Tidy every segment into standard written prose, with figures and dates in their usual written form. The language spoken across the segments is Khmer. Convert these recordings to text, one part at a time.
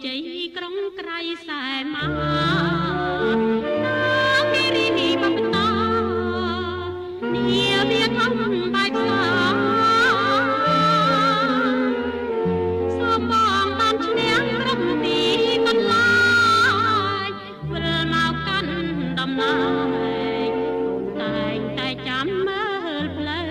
ជ័យក្រុងក្រៃសែមាគិរីបបតានាវាធំបាយផ្សាសូមបងបានឈ្នះរំទីកន្លាយវិលមកកាន់ដំណើរតែងតែចាំមើលផ្លូវ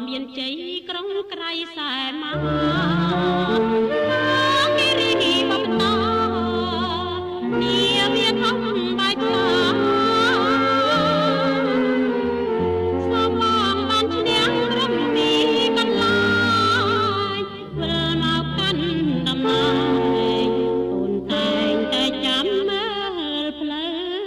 មានជ័យក្រុងក្រៃសែមាគិរីបបតានាវាធំបាយផ្សាសូមបងបានឈ្នះរំទីកន្លាយវិលមកកាន់ដំណើរអូនតែងតែចាំមើលផ្លូវ